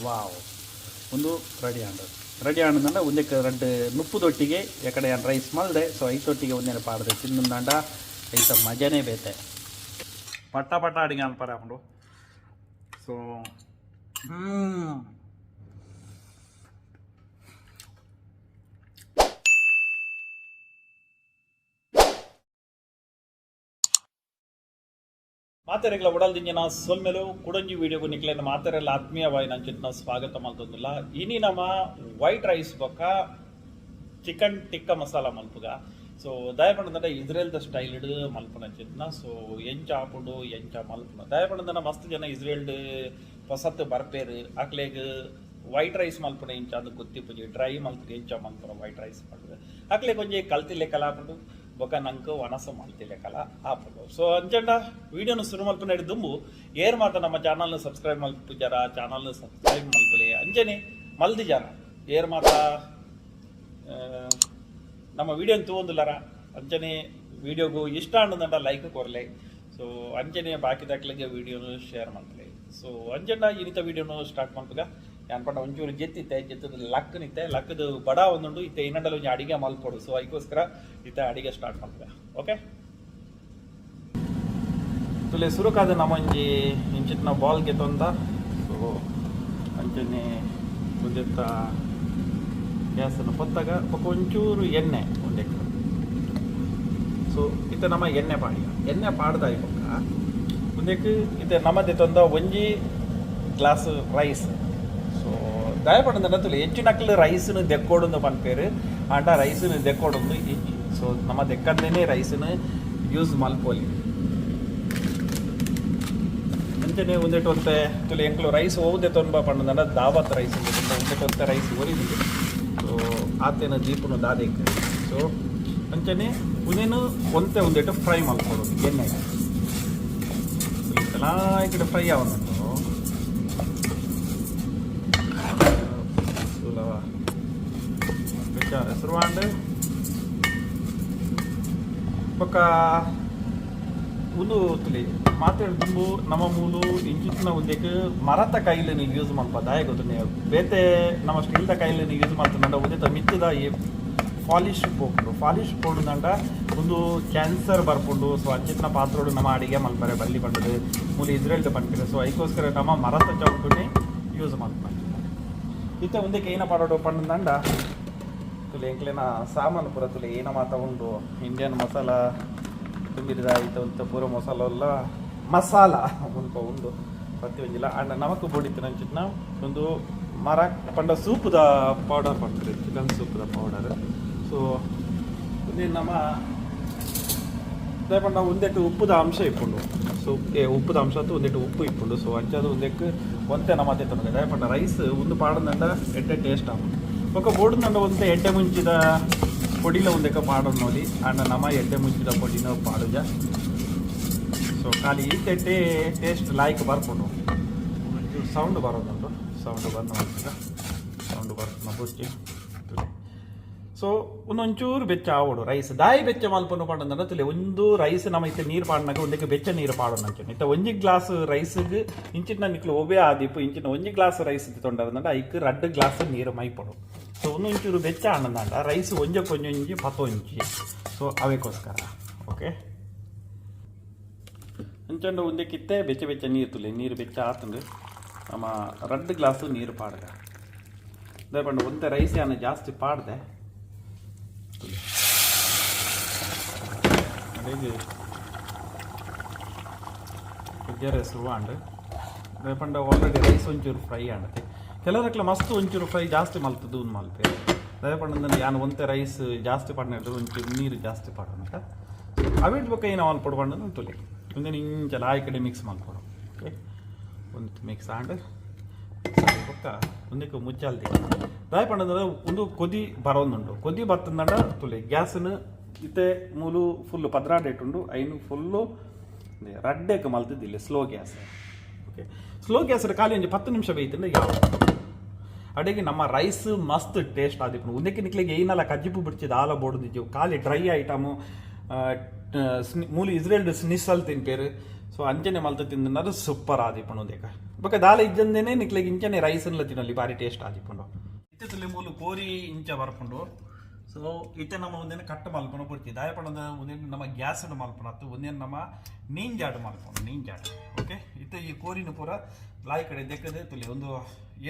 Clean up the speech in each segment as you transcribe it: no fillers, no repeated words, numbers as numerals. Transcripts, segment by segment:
Wow ಒಂದು ready and ಒಂದಕ್ಕೆ రెండు నుప్పుదొట్టిಗೆ ಎಕಡೆ ರೈಸ್ ಮಲ್ದೆ ಸೊ ಐತೊಟ್ಟಿಗೆ ಒಂದೇನು ಪಾಡ್ದೆ ತಿನ್ನಂದಾಂಡ ಐತ ಮಜಾನೇ ಬೇತೆ ಪಟ್ಟ ಅಡಿಗೆ ಅನ್ಪಾರ ಹಾಕೊಂಡು ಸೊ ಮಾತೆರೆಗಳ ಒಡಲ್ದಿಂಜಿನ ಸೊಲ್ಮೆಲು ಕುಡಂಜಿ ವಿಡಿಯೋಗೂ ನಿಕ್ಲೇನ ಮಾತೆರೆಲ್ಲ ಆತ್ಮೀಯವಾಗಿ ನಾನು ಚಿತ್ನ ಸ್ವಾಗತ ಮಾಡ್ತಂದಿಲ್ಲ ಇನಿ ನಮ್ಮ ವೈಟ್ ರೈಸ್ ಬೊಕ್ಕ ಚಿಕನ್ ಟಿಕ್ಕ ಮಸಾಲ ಮಲ್ಪುಗ ಸೊ ದಯಪಂಡದ ಇಸ್ರೇಲ್ದ ಸ್ಟೈಲ್ ಇಡು ಮಲ್ಪನ ಚಿತ್ನ ಸೊ ಎಂಚ ಹಾಕೊಂಡು ಎಂಚ ಮಲ್ಪನ ದಯಪಂಡದ ಮಸ್ತ್ ಜನ ಇಸ್ರೇಲ್ಡ್ ಹೊಸತ್ತು ಬರ್ಪೇರು ಆಕ್ಲೇಗ್ ವೈಟ್ ರೈಸ್ ಮಲ್ಪನ ಇಂಚ ಅದು ಗೊತ್ತಿಪ್ಪುಜಿ ಡ್ರೈ ಮಲ್ಪನ ಎಂಚ ಮಲ್ಪನ ವೈಟ್ ರೈಸ್ ಮಾಡಿದೆ ಆಕ್ಲೆ ಕೊಂಚ ಕಲ್ತಿಲ್ಲೆ ಕಲ ಹಾಕೊಂಡು ಬೊಕ್ಕ ನಂಗೆ ವನಸ ಮಾಡ್ತಿಲ್ಲ ಕಲ ಹಾಕೊಂಡು ಸೊ ಅಂಚಂಡ ವಿಡಿಯೋನ ಶುರು ಮಲ್ಪನ ಹಿಡಿದುಂಬು ಏರ್ ಮಾತ ನಮ್ಮ ಚಾನಲ್ನ ಸಬ್ಸ್ಕ್ರೈಬ್ ಮಲ್ಪುಜಾರ ಚಾನಲ್ನ ಸಬ್ಸ್ಕ್ರೈಬ್ ಮಲ್ಪಲೆ ಅಂಜನೆ ಮಲ್ದಿಜಾರ ಏರ್ ಮಾತ ನಮ್ಮ ವಿಡಿಯೋನ ತಗೊಂದಿಲ್ಲಾರ ಅಂಚನೆ ವಿಡಿಯೋಗೂ ಇಷ್ಟ ಅನ್ನೋದಂಡ ಲೈಕ್ ಕೊರಲೆ ಸೊ ಅಂಚನೆ ಬಾಕಿ ದಾಖಲೆಗೆ ವಿಡಿಯೋನು ಶೇರ್ ಮಾಡ್ತಲೆ ಸೊ ಅಂಜಂಡ ಇನ್ನಿತ ವಿಡಿಯೋನು ಸ್ಟಾರ್ಟ್ ಮಾಡ್ತಾಗ ಅನ್ಪಂಡ ಒಂಚೂರು ಜೆತ್ತಿತ್ತೆ ಲಕ್ಕನಿತ್ತೆ ಲಕ್ಕದ ಬಡ ಒಂದುಂಡು ಇತ್ತೆ ಇನ್ನೊಂಡಲ್ಲಿ ಒಂದು ಅಡಿಗೆ ಮಲ್ಪೋಡು ಸೊ ಅದಕ್ಕೋಸ್ಕರ ಇತ್ತೆ ಅಡಿಗೆ ಸ್ಟಾರ್ಟ್ ಮಾಡ್ತಾಗ ಓಕೆ ತುಲೆ ಸುರುಕಾದ ನಮ್ಮಂಜಿ ಇಂಚಿನ ಬಾಲ್ ಗೆತ್ತೊಂದ ಸೊ ಅಂಚನೆ ಮುಂದೆತ್ತ ಗ್ಯಾಸನ್ನು ಹೊತ್ತಾಗ ಒಂಚೂರು ಎಣ್ಣೆ ಒಂದು ಎಕರೆ ಸೊ ಇತ್ತೆ ನಮ್ಮ ಎಣ್ಣೆ ಪಾಡ್ದ ಇವಾಗ ಮುಂದಕ್ಕೆ ಇತ್ತೆ ನಮ್ಮದೇ ತಂದ ಒಂಜಿ ಗ್ಲಾಸ್ ರೈಸ್ ಸೊ ದಯಪಡದ ತುಲಿ ಹೆಚ್ಚಿನಕ್ಲು ರೈಸನ್ನು ದೆಕ್ಕೋಡು ಪನ್ಪೇರು ಆಂಡ ರೈಸನ್ನು ದೆಕ್ಕೋಡು ಇಜ್ಜಿ ಸೊ ನಮ್ಮ ದೆಕ್ಕಂದೇನೆ ರೈಸನ್ನು ಯೂಸ್ ಮಲ್ಪೋಲಿ ಅಂಚನೆ ಒಂದೆಟ್ಟೊಂತೆ ತುಲಿ ಎಂಕ್ಲು ರೈಸ್ ಹೋಗುದೆ ತೊಂಬ ಪಂಡ ದಾವತ್ ರೈಸ್ ಒಂದೆಟ್ಟೊಂತೆ ರೈಸ್ ಒರಿದಿದೆ ಸೊ ಆತೇನ ದೀಪನು ದಾದೆಕ್ಕೆ ಸೊ ಅಂಚನೆ ಉನೇನು ಒಂದೆಟ್ಟು ಫ್ರೈ ಮಲ್ಕೊಡೋದು ಎಣ್ಣೆಗೆ ಎಲ್ಲ ಈ ಕಡೆ ಫ್ರೈ ಆವನ್ನುಂಟು ಹೆಸರುವಾಂಡ್ ಪಕ್ಕ ಒಂದು ತುಲಿ ಮಾತಾಡ್ದು ನಮ್ಮ ಮೂಲು ಇಂಚಿನ ಒಂದಕ್ಕೆ ಮರತ ಕೈಲಿ ನೀವು ಯೂಸ್ ಮಾಡ್ಬೋದು ಆಯ್ ಗೊತ್ತು ನೀವು ಬೇತೆ ನಮ್ಮ ಸ್ಟೀಲ್ದ ಕೈಲಿ ನೀವು ಯೂಸ್ ಮಾಡ್ತಾನೆ ಒಂದೇ ಮಿತ್ತದ ಈ ಪಾಲಿಶ್ ಪೋಡುದಂಡ ಒಂದು ಕ್ಯಾನ್ಸರ್ ಬರ್ಕೊಂಡು ಸೊ ಅಂಚಿನ ಪಾತ್ರೋಡು ನಮ್ಮ ಅಡಿಗೆ ಮಲ್ಪರೆ ಬಲ್ಲಿ ಬಂದದು ಮೂಲ ಇಸ್ರೇಲ್ದ ಪಂಪಿದೆ ಸೊ ಅದಕ್ಕೋಸ್ಕರ ನಮ್ಮ ಮರತ ಚೌಟನೇ ಯೂಸ್ ಮಾಡ್ತಾರೆ ಇತ್ತೆ ಒಂದಕ್ಕೆ ಏನ ಪಾಡೋಡು ಪಂಡದಂಡ ತುಲೆ ಎಂಕ್ಲೇನ ಸಾಮಾನು ಪೂರ ತುಲೆ ಏನ ಮಾತ ಉಂಡು ಇಂಡಿಯನ್ ಮಸಾಲ ತುಂಬಿದ ಆಯ್ತು ಅಂತ ಪೂರ ಮಸಾಲ ಮುಲ್ಪ ಉಂಡು ಪ್ರತಿ ಒಂಜಿಲ್ಲ ಅಂಡ ನಮಕ್ ಬೋಡಿತ್ತು ಅಂಚಿನ ಒಂದು ಮರ ಪಂಡ ಸೂಪದ ಪೌಡರ್ ಪಡ್ತಾರೆ ಚಿಕನ್ ಸೂಪದ ಪೌಡರ್ ಸೊ ನಮ್ಮ ಪಂಡ ಒಂದೆಟ್ಟು ಉಪ್ಪುದ ಅಂಶ ಇಪ್ಪುಂಡು ಸೊ ಉಪ್ಪುದ ಅಂಶ ಅಂತೂ ಒಂದೆಟ್ಟು ಉಪ್ಪು ಇಪ್ಪುಂಡು ಸೊ ಅಂಚದು ಒಂದಕ್ಕೆ ಒಂತೆ ನಮ್ಮದೇ ತಂದೆ ಪಂಡ ರೈಸ್ ಒಂದು ಪಾಡದಂಡ ಎಡ್ಡೆ ಟೇಸ್ಟ್ ಆಗುಂಡು ఒక బోడుందండ ಒಂದೇ ಎಡ್ಡೆ ಮುಂಚಿದ పొడిలో ಒಂದಕ್ಕೆ ಪಾಡೋದು ನೋಡಿ ಅಂಡ ನಮ್ಮ ಎಡ್ಡೆ ಮುಂಚಿದ పొడిನ ಪಾಡುಜ ಸೊ ಖಾಲಿ ಈತೆಟ್ಟೆ ಟೇಸ್ಟ್ ಲಾಯ್ಕ್ ಬರ್ಕೊಂಡು ಸೌಂಡ್ ಬರೋದುಂಟು ಸೌಂಡ್ ಬಂದು ಮಾಡ್ತಿದ್ದ ಸೌಂಡ್ ಬರ್ತದೆ ಬುಚ್ಚಿ ಸೊ ಒಂದೊಂಚೂರು ಬೆಚ್ಚ ಆವೋಡು ರೈಸ್ ದಾಯಿ ಬೆಚ್ಚ ಮಲ್ಪನು ಪಾಡಂದ್ರೆ ತುಲೆ ಒಂದು ರೈಸ್ ನಮ್ಮ ಇತ್ತೆ ನೀರು ಪಾಡಿನಾಗ ಒಂದಕ್ಕೆ ಬೆಚ್ಚ ನೀರು ಪಾಡೋಣ ಅಂಚನೆ ಇತ್ತ ಒಂಜಿ ಗ್ಲಾಸ್ ರೈಸ್ಗೆ ಇಂಚಿನ ನಿಕ್ಲು ಒಬ್ಬೇ ಆದಿಪ್ಪು ಇಂಚಿನ ಒಂಜಿ ಗ್ಲಾಸ್ ರೈಸ್ ತೊಂಡದಂಡ ಐಕ್ 2 ಗ್ಲಾಸ್ ನೀರು ಮೈಪಡು ಸೊ ಒಂದೊಂಚೂರು ಬೆಚ್ಚ ಆನಂದಂಡ ರೈಸ್ ಒಂಜಿ 10 ಇಂಚಿ ಸೊ ಅವಕ್ಕೋಸ್ಕರ ಓಕೆ ಅಂಚಂಡ ಒಂದಕ್ಕಿತ್ತೆ ಬೆಚ್ಚ ನೀರು ತುಲೆ ನೀರು ಬೆಚ್ಚ ಆತಂದು ನಮ್ಮ 2 ಗ್ಲಾಸ್ ನೀರು ಪಾಡ್ಗ ದಯಪಂಡ ಒಂದೇ ರೈಸ್ ಅನ್ನ ಜಾಸ್ತಿ ಪಾಡ್ದೆ ಹೆಸರುವಾಂಡ್ ದಯಪಂಡ ಆಲ್ರೆಡಿ ರೈಸ್ ಒಂಚೂರು ಫ್ರೈ ಆಂಡತೆ ಕೆಲವರಕ್ಲ ಮಸ್ತ್ ಒಂಚೂರು ಫ್ರೈ ಜಾಸ್ತಿ ಮಲ್ತದ್ದು ಒಂದು ಮಲ್ಪೆ ದಯಪಂಡ ಯಾನು ಒಂತೆ ರೈಸ್ ಜಾಸ್ತಿ ಪಾಡಿದ್ರೆ ಒಂಚೂರು ನೀರು ಜಾಸ್ತಿ ಪಾಡೋಣ ಅವಿಟ್ ಬೇಕಾ ಏನು ಅವನು ಪಡ್ಕೊಂಡು ತುಲಿ ಒಂದೇ ಇಂಚಲ ಆ ಕಡೆ ಮಿಕ್ಸ್ ಮಾಡ್ಕೊಡು ಓಕೆ ಒಂದು ಮಿಕ್ಸ್ ಆಂಡ್ ಪಕ್ಕ ಒಂದಕ್ಕೆ ಮುಚ್ಚಾಲ್ದಿ ದಯಪಂಡ ಒಂದು ಕೊದಿ ಬರೋದುಂಟು ಕೊದಿ ಬರ್ತಂದಂಡ ತುಲಿ ಗ್ಯಾಸನ್ನು ಇತ್ತೆ ಮೂಲು ಫುಲ್ಲು ಪದ್ರಾಡ್ ಇಟ್ಟುಂಡು ಐನು ಫುಲ್ಲು ರಡ್ಡೆಗೆ ಮಲ್ತಿದ್ದಿಲ್ಲ slow gas okay slow gas ಖಾಲಿ ಒಂದು 10 ನಿಮಿಷ ಬೇಯ್ತಂದ್ರೆ ಯಾವ ಅಡಿಗೆ ನಮ್ಮ ರೈಸ್ ಮಸ್ತ್ ಟೇಸ್ಟ್ ಆದಿಪ್ಪು ಒಂದಕ್ಕೆ ನಿಕ್ಲಿಗೆ ಏನಲ್ಲ ಕಜ್ಜಿಪ್ಪು ಬಿಡ್ಚಿದ ಆಲ ಬೋಡ್ದಿದ್ದೆವು ಖಾಲಿ ಡ್ರೈ ಐಟಮು ಮೂಲ ಇಸ್ರೇಲ್ಡ್ ಸ್ನಿಸಲ್ ತಿನ್ಪೇರು ಸೊ ಅಂಜನೆ ಮಲ್ತ ತಿಂದು ಸೂಪರ್ ಆದಿಪ್ಪು ಒಂದೇಕ ಬೊಕ ದಾಲ ಇಜ್ಜಂದೇನೆ ನಿಕ್ಲೆಗ್ ಇಂಚನೆ ರೈಸ್ ತಿನ್ನಲಿ ಬಾರಿ ಟೇಸ್ಟ್ ಆದಿಪ್ಪುಂಡು ಇತ್ತೆ ತುಲೆ ಮೂಲು ಕೋರಿ ಇಂಚ ಬರ್ಪುಂಡು. ಸೊ ಇತ್ತೆ ನಮ್ಮ ಒಂದೇನು ಕಟ್ಟು ಮಲ್ಪನ ಪೂರ್ತಿ ದಾಯಪಣದ ಒಂದೇನು ನಮ್ಮ ಗ್ಯಾಸ್ ಮಲ್ಪನ ಅತ್ತು ಒಂದೇನು ನಮ್ಮ ನೀಂಜಾಡು ಮಲ್ಪನ ನೀಂಜಾಡು. ಓಕೆ ಇತ್ತೆ ಈ ಕೋರಿನ ಪೂರ ಲಾಯ್ ಕಡೆ ದೆಕ್ಕದೆ ತುಲೆ ಒಂದು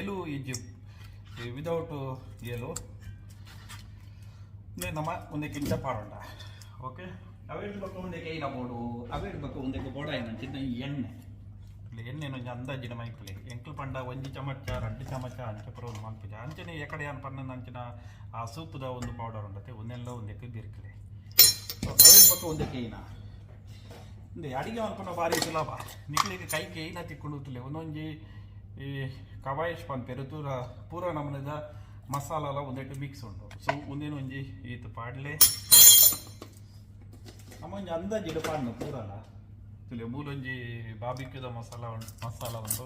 ಎಲು ಇಜ್ಜಿ ವಿದೌಟ್ ಎಲು ನಮ್ಮ ಒಂದಕ್ಕೆ ಇಂಚ ಪಾಡೋಣ. ಓಕೆ ಅವೇಟ್ ಬಕ್ಕ ಒಂದಕ್ಕೆ ಏನ ಬೋಡು ಅವೇಟ್ ಬಕ್ಕ ಒಂದಕ್ಕೆ ಬೋಡ ಏನಂಚಿದ್ದ ಎಣ್ಣೆ ಎಣ್ಣೆ ಒಂಜಿ ಅಂದಾಜಿನ ಮೈಪುಲೆ ಎಂಕ್ಲು ಪಂಡ ಒಂಜಿ ಚಮಚ 2 ಚಮಚ ಅಂಚೆ ಪುರ ಒಂದು ಮಲ್ಪುಜ ಅಂಚನೆ ಎಕಡೆ ಏನು ಪನ್ನ ಅಂಚಿನ ಆ ಸೂಪ್ದ ಒಂದು ಪೌಡರ್ ಉಂಟತೆ ಒಂದೆಲ್ಲ ಒಂದಕ್ಕೆ ಬಿರ್ಕಲೆ. ಸೊ ಅವೇಟ್ ಬಕ್ಕ ಒಂದಕ್ಕೆ ಏನ ಇಂದೆ ಅಡಿಗೆ ಮಲ್ಪನ ಭಾರಿ ಸುಲಭ ನಿಕ್ಲಿಗೆ ಕೈಗೆ ಏನ ತಿಕ್ಕೊಂಡು ಒಂದೊಂಜಿ ಈ ಕವಾಯಿಶ್ ಪನ್ ಪೆರುತೂರ ಪೂರ ನಮ್ಮನದ ಮಸಾಲ ಒಂದೆಟ್ಟು ಮಿಕ್ಸ್ ಉಂಟು. ಸೊ ಒಂದೇನು ಒಂಜಿ ಈತು ಪಾಡ್ಲೆ ನಮ್ಮ ಒಂಜಿ ಅಂದಾಜಿಡು ಪಾಡ್ನ ಪೂರಲ್ಲ ತುಲೆ ಮೂಲೊಂಜಿ ಬಾರ್ಬಿಕ್ಯೂದ ಮಸಾಲ ಉಂಟು.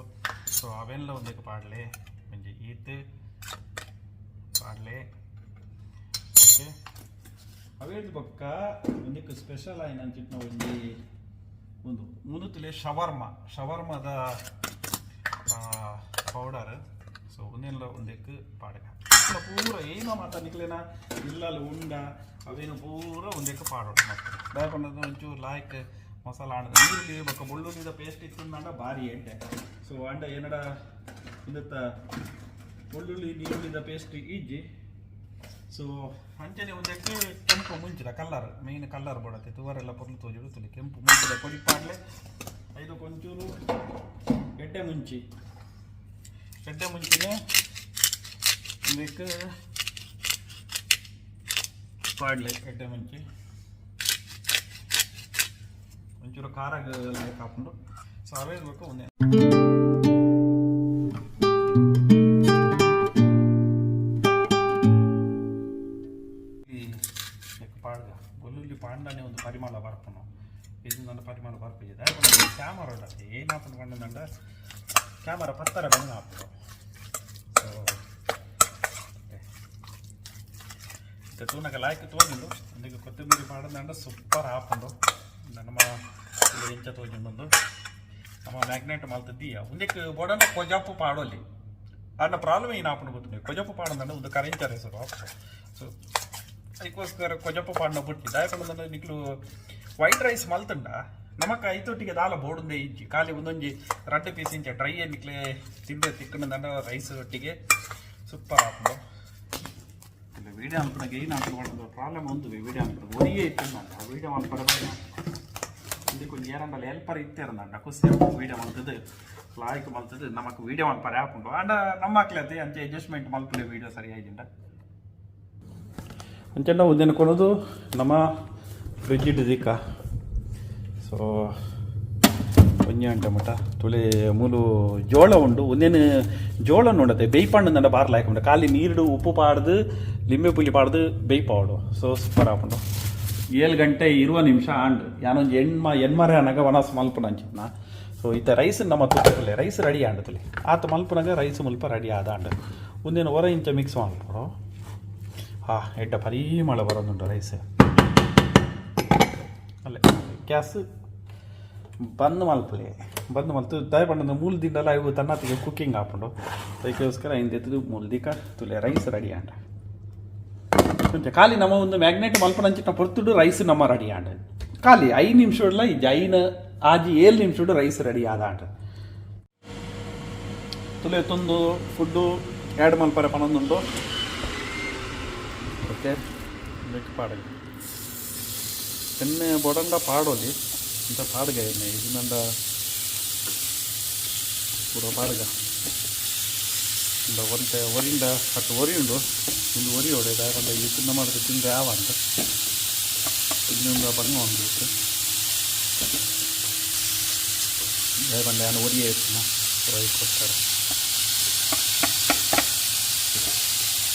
ಸೊ ಅವೆಲ್ಲ ಒಂದಕ್ಕೆ ಪಾಡ್ಲೆ ಒಂಜಿ ಈತ್ ಪಾಡ್ಲೆ. ಓಕೆ ಅವೇದು ಬೊಕ್ಕ ಒಂದಕ್ಕೆ ಸ್ಪೆಷಲ್ ಆಯ್ನ ಅಂಚಿಟ್ನ ಒಂದು ಮುನುತುಲೆ ಶವರ್ಮದ ಪೌಡರ್. ಸೊ ಒಂದೆಲ್ಲ ಒಂದಕ್ಕೆ ಪಾಡ್ಗ ಪೂರ ಏನೋ ಮಾತಾಡ್ಲಿಕ್ಲೇನ ಇಲ್ಲಲ್ಲ ಉಂಡ ಅವೇನು ಪೂರ ಒಂದಕ್ಕೆ ಪಾಡೋಣ ಮತ್ತೆ ದಯಪಂಡ ಒಂಚೂರು ಲಾಯ್ಕ್ ಮಸಾಲ ಆಡದ ನೀರುಳ್ಳಿ ಬೊಕ್ಕ ಬೆಳ್ಳುಳ್ಳಿದ ಪೇಸ್ಟ್ ಇತ್ತು ಭಾರಿ ಎಡ್ಡೆ. ಸೊ ಅಂಡ ಏನಡ ಇದತ್ತ ಬೆಳ್ಳುಳ್ಳಿ ನೀರುಳ್ಳಿದ ಪೇಸ್ಟ್ ಇಜ್ಜಿ. ಸೊ ಅಂಚನೆ ಒಂದಕ್ಕೆ ಕೆಂಪು ಮುಂಚಿದ ಕಲ್ಲರ್ ಮೇಯ್ನ್ ಕಲ್ಲರ್ ಬಡತ್ತೆ ತುವರೆಲ್ಲ ಪೊರ್ಲು ತೋಜಿಡು ತುಳಿ ಕೆಂಪು ಮುಂಚಿದ ಕೊಡಿ ಪಾಡ್ಲೆ ಐದು ಕೊಂಚೂರು ಎಡ್ಡೆ ಮುಂಚಿನೇ ಇದಕ್ಕೆ ಪಾಡ್ಲೆ ಎಡ್ಡೆ ಮುಂಚಿ ಒಂಚೂರು ಖಾರ ಲೈಕ್ ಹಾಕೊಂಡು. ಸೊ ಅವೇ ಬೇಕು ಒಂದೇ ಪಾಡ್ಗ ಬೆಳ್ಳುಳ್ಳಿ ಪಾಂಡನೆ ಒಂದು ಪರಿಮಳ ಬರ್ಪನು ಇದು ನನ್ನ ಪರಿಮಳ ಬರ್ಪಿದೆ ಕ್ಯಾಮರಾ ಉಂಟೆ ಏನು ಹಾಕೊಂಡು ಪಂಡಂಡ ಕ್ಯಾಮರಾ ಪತ್ತರ ಬಂದು ಹಾಕ್ತು. ಸೊ ತೂನಕ ಲಾಯ್ಕ್ ತೋಜಿಂಡು ಒಂದಿಗೆ ಕೊತ್ತಂಬರಿ ಪಾಡದಂಡ ಸೂಪರ್ ಹಾಕೊಂಡು ನಮ್ಮ ಇಂಚ ತೋಜಿಂಡು ನಮ್ಮ ಮ್ಯಾಗ್ನೆಟ್ ಮಲ್ತದ್ದೀಯ ಒಂದಕ್ಕೆ ಬೋಡನ ಕೊಜಪ್ಪು ಪಾಡೋಲಿ ಅನ್ನ ಪ್ರಾಬ್ಲಮ್ ಏನು ಹಾಕೊಂಡು ಗೊತ್ತು ಕೊಜಪ್ಪು ಪಾಡಂಡ ಒಂದು ಕರೆಂಚರ್ ಹೆಸರು ಹಾಕು. ಸೊ ಅದಕ್ಕೋಸ್ಕರ ಕೊಜಪ್ಪು ಪಾಡನ ಬಿಟ್ಟು ದಾಯಕೊಂಡ ನಿಕ್ಲು ವೈಟ್ ರೈಸ್ ಮಲ್ತಂಡ ನಮಕ್ ಐತೊಟ್ಟಿಗೆ ದಾಲ ಬೋಡುಂದೆ ಇಜ್ಜಿ ಖಾಲಿ ಒಂದೊಂಜಿ 2 ಪೀಸ್ ಇಂಚ ಡ್ರೈ ನಿಕ್ಲೆ ತಿಂದೆ ತಿಕ್ಕಂಡ ರೈಸ್ ಒಟ್ಟಿಗೆ ಸೂಪರ್ ಹಾಕೊಂಡು. ವೀಡಿಯೋ ಅನ್ಪಣಗೆ ಏನು ಹಾಕೊಂಡು ಪ್ರಾಬ್ಲಮ್ ಒಂದು ವೀಡಿಯೋ ಅನ್ಪಣ ಒರಿಯೇ ಇತ್ತು ಆ ವೀಡಿಯೋ ಅನ್ಪಡ ಇದಕ್ಕೆ ಒಂದು ಏರಂಬಲ್ಲ ಹೆಲ್ಪರ್ ಇತ್ತೇರಂದ ಖುಷಿ ವೀಡಿಯೋ ಮಲ್ತದ್ದು ಲಾಯ್ಕ್ ಮಲ್ತದ್ದು ನಮಕ್ ವೀಡಿಯೋ ಮಲ್ಪರ ಹಾಕೊಂಡು ಅಂಡ ನಮ್ಮ ಹಾಕ್ಲತ್ತೆ ಅಂಚೆ ಅಡ್ಜಸ್ಟ್ಮೆಂಟ್ ಮಲ್ಪಲೆ ವೀಡಿಯೋ ಸರಿ ಆಯ್ತಿಂಡ ಅಂಚೆಲ್ಲ ಒಂದೇನು ಕೊಡೋದು ನಮ್ಮ ಫ್ರಿಜ್ ಇಟ್ಟಿದ್ದೀಕ. ಸೊ ಒಂಜಿ ಗಂಟೆ ಮಟ್ಟ ತುಳೆ ಮೂಲು ಜೋಳ ಉಂಡು ಒಂದೇನು ಜೋಳ ನೋಡತ್ತೆ ಬೇಯ್ಪಂಡು ಬಾರ್ಲ ಹಾಕೊಂಡು ಖಾಲಿ ನೀರು ಉಪ್ಪು ಪಾಡ್ದು ಲಿಂಬೆ ಪುಲಿ ಪಾಡ್ದು ಬೇಯ್ಪಾಡು. ಸೊ ಸೂಪರ್ ಹಾಕೊಂಡು 7 ಗಂಟೆ 20 ನಿಮಿಷ ಆಂಡು ಯಾನೊಂದು ಎಣ್ಮರೆ ಅನ್ನಗ ವನಸ್ ಮಲ್ಪನ ಅಂಚಿನ. ಸೊ ಇತ್ತ ರೈಸ್ ನಮ್ಮ ತುಪ್ಪಲೆ ರೈಸ್ ರೆಡಿ ಆಂಡು ತುಳಿ ಆತ ಮಲ್ಪನಾಗ ರೈಸ್ ಮುಲ್ಪ ರೆಡಿ ಆದ ಆಂಡು ಒಂದೇನು ಹೊರ ಇಂಚ ಮಿಕ್ಸ್ ಮಾಡ್ಬಿಡು ಎಡ್ಡ ಪರಿಮಳ ಬರೋದುಂಟು ರೈಸ್ ಅಲ್ಲೇ ಗ್ಯಾಸ್ ಬಂದ್ ಮಲ್ತು ದಯಪಂಡ ಮೂಲ ದಿಂಡಲ್ಲ ಇವು ತನ್ನತ್ತಿಗೆ ಕುಕ್ಕಿಂಗ್ ಹಾಕೊಂಡು ಅದಕ್ಕೋಸ್ಕರ ಹಿಂದೆತ್ತದು ಮೂಲ ದಿಕ್ಕ ತುಲೆ ರೈಸ್ ರೆಡಿ ಆಂಡ ಕೊಂಚ ಖಾಲಿ ನಮ್ಮ ಒಂದು ಮ್ಯಾಗ್ನೆಟ್ ಮಲ್ಪನ ಅಂಚಿನ ಪೊರ್ತುಡು ರೈಸ್ ನಮ್ಮ ರೆಡಿ ಆಂಡ ಖಾಲಿ 5 ನಿಮಿಷ ಇಜ್ಜ 7 ನಿಮಿಷ ರೈಸ್ ರೆಡಿ ಆದ ಆಂಡ ತುಲೆ ತೊಂದು ಫುಡ್ಡು ಆ್ಯಡ್ ಮಲ್ಪರೆ ಪನೊಂದುಂಟು. ಓಕೆ ಲೆಕ್ಕ ಪಾಡಗ ಎಣ್ಣೆ ಬೊಡಂಡ ಪಾಡೋಲಿ ಇಂಥ ಪಾಡ್ಗ ಎಣ್ಣೆ ಇದನ್ನಂದ ಪೂರ ಪಾಡ್ಗ ಒರಿಂದ ಹತ್ತು ಒರಿ ಉಂಡು ಒಂದು ಒರಿ ಹೊಡೆದ ಒಂದು ಇದನ್ನ ಮಾಡಿದ್ರೆ ತಿಂದರೆ ಯಾವ ಅಂತ ಇನ್ನೊಂದು ಬಂಗ ಒಂದಿತ್ತು ಬಂದ ನಾನು ಒರಿಯೇ ಇರ್ತೀನಿ ಅದಕ್ಕೋಸ್ಕರ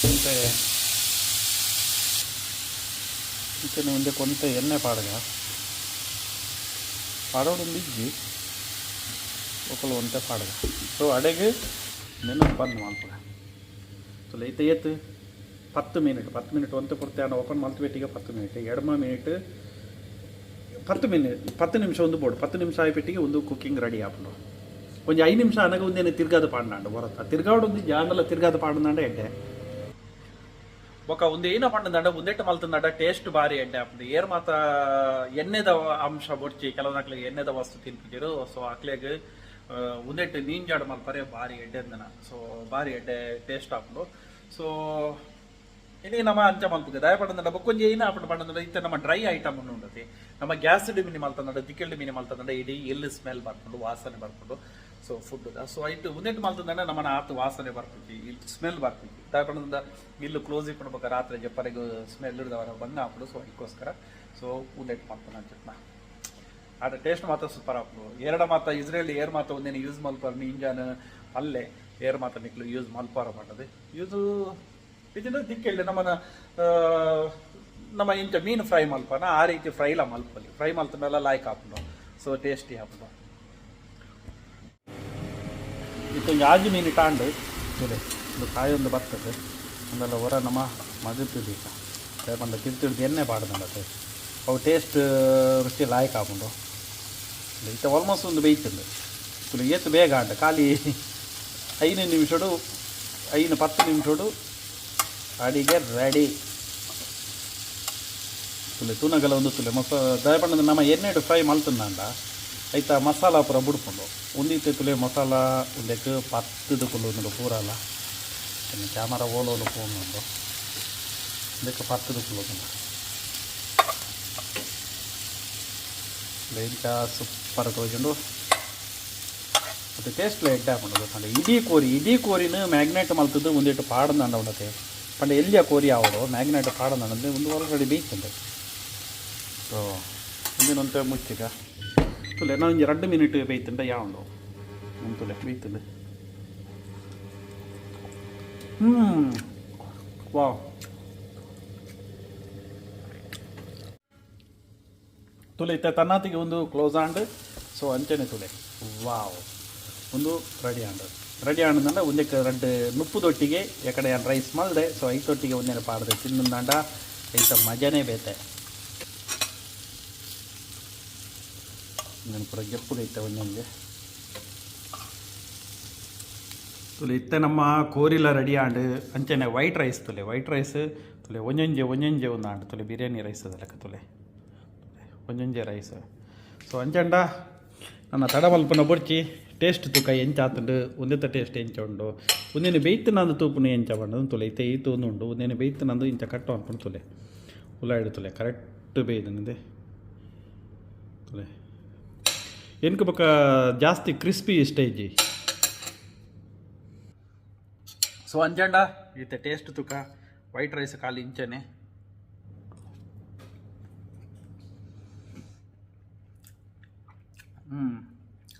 ಮತ್ತು ಚಿಕನ್ ಒಂದೇ ಕೊಂತ ಎಣ್ಣೆ ಪಾಡ್ಗ ಪಾಡೋಡೊಂದು ಇಜ್ಜಿ ಒಕ್ಕಲು ಒಂತೆ ಪಾಡ್ಗ. ಸೊ ಅಡೆಗೆ ನೆನಪು ಬಂದು ಮಾಡ್ಪಡ ಸೊ ಲೈತ ಏತು 10 ಮಿನಿಟ್ ಒಂತೆ ಪುರ್ತೆ ಅನ್ನ ಓಪನ್ ಮಾಡ್ತಿಬಿಟ್ಟಿಗೆ 10 ಮಿನಿಟ್ 2 ಮಿನಿಟ್ 10 ನಿಮಿಷ ಒಂದು ಬೋರ್ಡ್ 10 ನಿಮಿಷ ಆಯ್ಬಿಟ್ಟಿಗೆ ಒಂದು ಕುಕ್ಕಿಂಗ್ ರೆಡಿ ಆಪುಂಡು. కొంచెం 5 నిమిషం అనగా ఉంది నేను తిరగదు పాడినాడు వరత తిరగాడు ఉంది జాండలో తిరగదు పాడుందంటే ఎడ్ಡೆ ఒక ಒಂದು ಏನ ಪಂಡಂದ ಒಂದೆಟ್ಟು ಮಲ್ತಂದ ಟೇಸ್ಟ್ ಬಾರಿ ಎಡ್ಡೆ ಆಗ್ತದೆ ಏರ್ ಮಾತ ಎಣ್ಣೆದ ಅಂಶ ಬೊಡ್ಚಿ ಕೆಲವೊಂದು ಎಣ್ಣೆದ ವಸ್ತು ತಿನ್ಪಿಟ್ಟಿರು ಸೊ ಅಕ್ಲೆಗ್ ಒಂದೆಟ್ಟು ನೀಂಜಾಡು ಮಲ್ಪರೆ ಬಾರಿ ಎಡ್ಡೆ ಅಂದನ ಸೊ ಬಾರಿ ಎಡ್ಡೆ ಟೇಸ್ಟ್ ಹಾಕೊಂಡು ಸೊ ಇಲ್ಲಿ ನಮ್ಮ ಅಂಚ ಮಲ್ಪುಗೆ ದಯ ಪಂಡಂದ ಬೊಕ್ಕೊಂಜಿ ಏನ ಹಾಕೊಂಡು ಪಂಡಂದ ಇತ್ತ ನಮ್ಮ ಡ್ರೈ ಐಟಮ್ ಉಂಡತಿ ನಮ್ಮ ಗ್ಯಾಸ್ಡ್ ಮೀನು ಮಲ್ತಂದ ದಿಕ್ಕೆಲ್ಡ್ ಮೀನು ಮಲ್ತಂದ ಇಡೀ ಎಲ್ಲಿ ಸ್ಮೆಲ್ ಬರ್ಕೊಂಡು ವಾಸನೆ ಬರ್ಕೊಂಡು ಸೊ ಫುಡ್ ಸೊ ಐಟು ಒಂದೆಟ್ಟು ಮಲ್ತಂದ್ರೆ ನಮ್ಮನ್ನ ಆತು ವಾಸನೆ ಬರ್ತಿದ್ವಿ ಇಲ್ಲಿ ಸ್ಮೆಲ್ ಬರ್ತಿದ್ವಿ ದಯಪಡದಿಂದ ಇಲ್ಲು ಕ್ಲೋಸ್ ಇಟ್ಕೊಳ್ಬೇಕು ರಾತ್ರಿ ಜಪ್ಪರಿಗೆ ಸ್ಮೆಲ್ ಹಿಡಿದವರ ಬಂಗ ಹಾಕ್ಬಿಡು ಸೊ ಅದಕ್ಕೋಸ್ಕರ ಸೊ ಒಂದೆಟ್ಟು ಮಾಡ್ತಾನೆ ಅನ್ಸುತ್ತೆ ಆದ್ರೆ ಟೇಸ್ಟ್ ಮಾತ್ರ ಸೂಪರ್ ಹಾಕ್ಬಿಡು ಎರಡು ಮಾತ್ರ ಇಸ್ರೇಲ್ ಏರ್ ಮಾತ್ರ ಒಂದೇನು ಯೂಸ್ ಮಲ್ಪಾರ ಇಂಜನ್ ಅಲ್ಲೇ ಏರ್ ಮಾತ್ರ ನಿಕ್ಲು ಯೂಸ್ ಮಲ್ಪಾರ ಮಾಡೋದು ಯೂಸು ಇದನ್ನ ದಿಕ್ಕೆಳ್ಳಿ ನಮ್ಮನ್ನ ನಮ್ಮ ಇಂಚ ಮೀನು ಫ್ರೈ ಮಲ್ಪನ ಆ ರೀತಿ ಫ್ರೈಲ ಮಲ್ಪಲ್ಲಿ ಫ್ರೈ ಮಲ್ತ ಮೇಲೆ ಲಾಯ್ಕ್ ಹಾಕ್ಬಿಡು ಸೊ ಟೇಸ್ಟಿ ಹಾಕ್ಬಿಡು ಇತ್ತೊಂದು ಆಜು ಮೀನು ಇಟ್ಟಾಂಡು ಇದೆ ಇದು ಕಾಯೊಂದು ಬರ್ತದೆ ಅಂದೆಲ್ಲ ಹೊರ ನಮ್ಮ ಮಗತ್ತಿದ್ದು ಈಗ ಬಂದ ತಿರ್ತಿಡ್ದು ಎಣ್ಣೆ ಪಾಡ್ದಂಡತ್ತೆ ಅವು ಟೇಸ್ಟ್ ರುಚಿ ಲಾಯ್ಕ್ ಹಾಕೊಂಡು ಇತ್ತ ಆಲ್ಮೋಸ್ಟ್ ಒಂದು ಬೇಯ್ತದೆ ತುಳು ಏತು ಬೇಗ ಆಂಟ ಖಾಲಿ 5 ನಿಮಿಷಡು 10 ನಿಮಿಷಡು ಅಡಿಗೆ ರೆಡಿ ತುಳು ತೂನಗಲ ಒಂದು ತುಳು ದಯಪಂಡ ನಮ್ಮ ಎಣ್ಣೆಡು ಫ್ರೈ ಮಲ್ತಂದಾಂಡ ಐತ ಮಸಾಲ ಪೂರ ಬುಡ್ಕೊಂಡು ಒಂದಿತ್ತೆ ತುಲೆ ಮಸಾಲ ಒಂದಕ್ಕೆ 10 ಕುಲು ಪೂರಲ್ಲ ಕ್ಯಾಮರಾ ಓಲೋಲು ಫೋನುಂಡು ಇದಕ್ಕೆ 10 ಕುಲು ಇಂಚ ಸೂಪರ್ ತೋಜುಂಡು ಮತ್ತು ಟೇಸ್ಟ್ಲ ಎಡ್ಡೆ ಹಾಕೊಂಡು ಪಂಡ ಇಡೀ ಕೋರಿನ ಮ್ಯಾಗ್ನೇಟ್ ಮಲ್ತದ್ದು ಒಂದಿಟ್ಟು ಪಾಡಂದಂಡ ಉಂಡತೆ ಪಂಡ ಎಲ್ಲಿಯ ಕೋರಿ ಆವಡು ಮ್ಯಾಗ್ನೇಟ್ ಪಾಡಂದಂದ್ರೆ ಒಂದು ಹೊರಗಡೆ ಬೇಯ್ತಂಡೆ ಸೊ ಮುಂದಿನಂತೆ ಮುಚ್ಚಿಗ ತುಲೆ ನಾವು 2 ಮಿನಿಟ್ ಬೇಯ್ತಂಡ ಯಾವುದು ತುಲೆ ಬೇಯ್ತದೆ ವಾವ್ ತುಲೆ ಇತ್ತ ತನ್ನಾತಿಗೆ ಒಂದು ಕ್ಲೋಸ್ ಆಂಡ್ ಸೊ ಅಂಚನೆ ತುಲೆ ವಾವ್ ಒಂದು ರೆಡಿ ಆಂಡಂಡ ಒಂದಕ್ಕೆ 2 ನುಪ್ಪುದೊಟ್ಟಿಗೆ ಎಕಡೆ ರೈಸ್ ಮಲ್ದೆ ಸೊ ಐತೊಟ್ಟಿಗೆ ಒಂದೇನು ಪಾಡ್ದೆ ತಿನ್ನಂದಾಂಡ ಐತ ಮಜಾನೇ ಬೇತೆ నేను ಪೂರ ಗೆಪ್ಪುಗೈತೆ ಒಂದೊಂದು ತುಲೆ ಇತ್ತೆ ನಮ್ಮ ಕೋರಿಲ ರೆಡಿ ಆಂಡ್ ಅಂಚನೆ ವೈಟ್ ರೈಸ್ ತುಲೆ ಒಂಜೊಂಜೆ ಒಂದು ಆಂಡ್ ತುಲೆ ಬಿರಿಯಾನಿ ರೈಸ್ ಅದಕ್ಕೆ ತುಲೆ ಒಂಜೊಂಜೆ ರೈಸ್ ಸೊ ಅಂಚಂಡ ನನ್ನ ತಡ ಮಲ್ಪನ ಬೊಡ್ಚಿ ಟೇಸ್ಟ್ ತೂಕ ಎಂಚ ಆತುಂಡು ಒಂದೆತ್ತ ಟೇಸ್ಟ್ ಎಂಚ ಉಂಡು ಒಂದೇನು ಬೇಯ್ತು ನಂದು ತೂಪುನು ಎಂಚ ಬಂಡದು ತುಲೆ ಇತ್ತೆ ಈತು ಒಂದು ಉಂಡು ಒಂದೇನು ಬೇಯ್ತು ನಂದು ಇಂಚ ಕಟ್ಟು ಅನ್ಕೊಂಡು ತುಲೆ ಉಲಾಯಿಡು ತುಲೆ ಕರೆಕ್ಟ್ ಬೇಯ್ದನಿದೆ ತುಲೆ ಎನ್ಕ ಬೊಕ ಜಾಸ್ತಿ ಕ್ರಿಸ್ಪಿ ಸ್ಟೇಜಿ ಸೊ ಅಂಜಂಡ ಇತ್ತೆ ಟೇಸ್ಟ್ ತುಕ ವೈಟ್ ರೈಸ್ ಖಾಲಿ ಇಂಚನೆ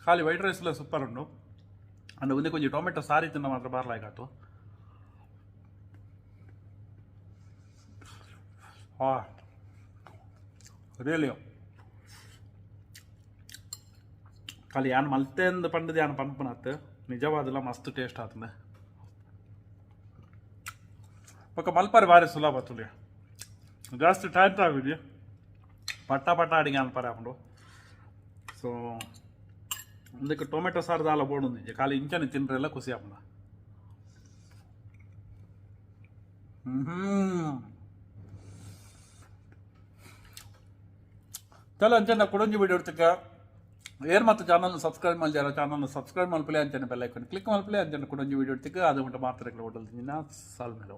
ಖಾಲಿ ವೈಟ್ ರೈಸ್ಲ ಸೂಪರ್ ಉಂಡು ಅಂಡ್ ಒಂದೇ ಕೊಂಚ ಟೊಮೆಟೊ ಸಾರಿ ತಿನ್ನ ಮಾತ್ರ ಬಾರ್ಲಾಯ್ಕಾತು ರಿಯಲಿ ಖಾಲಿ ಯಾನ್ ಮಲ್ತೆಂದು ಪಂಡದು ಯಾನ್ ಪನ್ಪನತ್ತು ನಿಜವಾದಲ್ಲ ಮಸ್ತ್ ಟೇಸ್ಟ್ ಆತಂದೆ ಪಕ್ಕ ಮಲ್ಪರೆ ಭಾರಿ ಸುಲಭ ತುಲಿ ಜಾಸ್ತಿ ಟೈಮ್ ತಗೊಂಡಿದ್ವಿ ಪಟ್ಟ ಅಡಿಗೆ ಅನ್ಪರೆ ಹಾಕೊಂಡು ಸೊ ಒಂದಕ್ಕೆ ಟೊಮೆಟೊ ಸಾರು ದಾಲ ಬೋಡುಂದಿದ್ದೆ ಖಾಲಿ ಇಂಚನೆ ತಿನ್ರೆಲ್ಲ ಖುಷಿ ಹಾಕೊಂಡ ಚಲೋ ಅಂಚನೆ ಕೊಡೊಂಜಿ ವಿಡಿಯೋ ಇಡ್ತಕ್ಕ ಏರ್ ಮತ್ತು ಚಾನಲ್ನ ಸಬ್ಸ್ಕ್ರೈಬ್ ಮಾಡಿದಾರ ಚಾನಲ್ನ ಸಬ್ಸ್ಕ್ರೈಬ್ ಮಲ್ಪಲೆ ಅಂಚನೆ ಬೆಲ್ ಐಕಾನ್ ಕ್ಲಿಕ್ ಮಲ್ಪಲೆ ಅಂಚನೆ ಕೊಡೊಂಜಿ ವಿಡಿಯೋ ಇಡ್ತಕ್ಕ ಅದು ಉಂಟು ಮಾತ್ರ ಹೋಟೆಲ್ ತಿನ್ನ ಸಾಲ್ ಮೇಲೋ